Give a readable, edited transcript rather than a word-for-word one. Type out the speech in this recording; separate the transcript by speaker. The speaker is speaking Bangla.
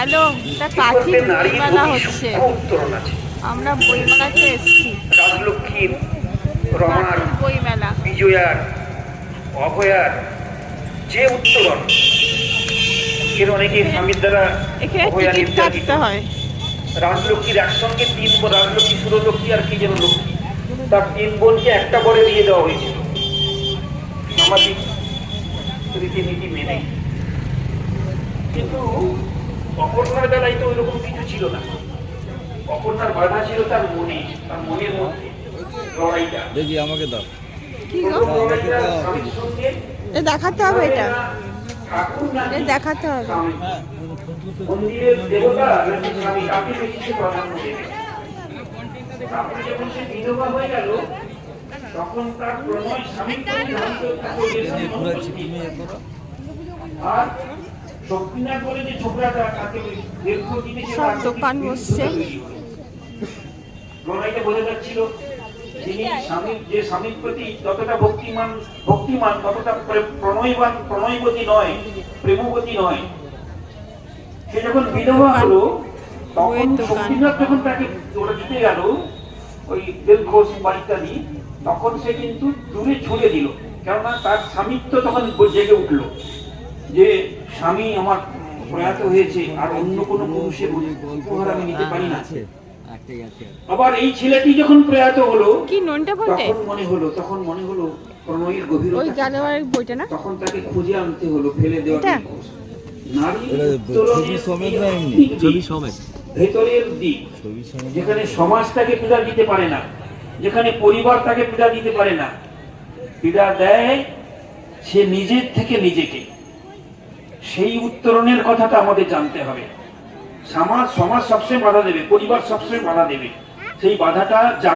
Speaker 1: হ্যালো, এটা কাঠি বইমেলা হচ্ছে। আমরা বইমেলাতে এসেছি।
Speaker 2: রাজলক্ষ্মীর, রমার,
Speaker 1: বইমেলা,
Speaker 2: বিজয়ার, অভয়ার যে উত্তরণ, এর অনেকে স্বামীর দ্বারা
Speaker 1: এখানে
Speaker 2: অভয়া
Speaker 1: টিকিট
Speaker 2: নির্যাতিত।
Speaker 1: কাটতে হয়।
Speaker 2: রাজলক্ষ্মীর একসঙ্গে তিন বোন, রাজলক্ষ্মী, সুরলক্ষ্মী আর কি যেন লক্ষ্মী, তার তিন বোনকে একটা বরে দিয়ে দেওয়া হয়েছিল সামাজিক রীতিনীতি মেনে। কিন্তু অপর্ণার বেলায় তো ওইরকম কিছু ছিল না। অপর্ণার বাধা ছিল তার মনে, তার মনের মধ্যে লড়াইটা।
Speaker 3: দেখি আমাকে দাও।
Speaker 1: কি গো? দেখাতে হবে, এটা দেখাতে হবে।
Speaker 2: মন্দিরের দেবতা নাকি স্বামী, তাকে বেশি সে প্রাধান্য দেবে। তারপরে যখন সে বিধবা হয়ে গেল, তখন তার প্রণয় স্বামী আর শক্তিনাথ বলে যে ছোকরাটা, তাকে দীর্ঘদিনে
Speaker 1: সব দোকান বসছে।
Speaker 2: লড়াইটা বোঝা যাচ্ছিল। যিনি স্বামীর, যে স্বামীর প্রতি যতটা ভক্তিমান ততটা প্রণয়বতী নয়, প্রেমবতী নয়। সে যখন বিধবা হলো, তখন শক্তিনাথ যখন তাকে ওরা দিতে গেল ওই দিলখোশ বা ইত্যাদি, তখন সে কিন্তু দূরে ছুড়ে দিল। কেননা তার স্বামীত্ব তখন জেগে উঠল যে স্বামী আমার প্রয়াত হয়েছে, আর অন্য কোনো পুরুষের উপহার আমি নিতে পারি না। আবার এই ছেলেটি যখন প্রয়াত হলো, তখন মনে হলো প্রণয়ের গভীরতা, তখন তাকে খুঁজে আনতে হলো, ফেলে দেওয়া ভেতরের দিক, যেখানে সমাজ তাকে পীড়া দিতে পারে না, যেখানে পরিবার তাকে পীড়া দিতে পারে না, পীড়া দেয় সে নিজের থেকে নিজেকে। সেই উত্তরণের কথাটা আমাদের জানতে হবে। সমাজ সবসময় বাধা দেবে, পরিবার সবসময় বাধা দেবে। সেই বাধাটা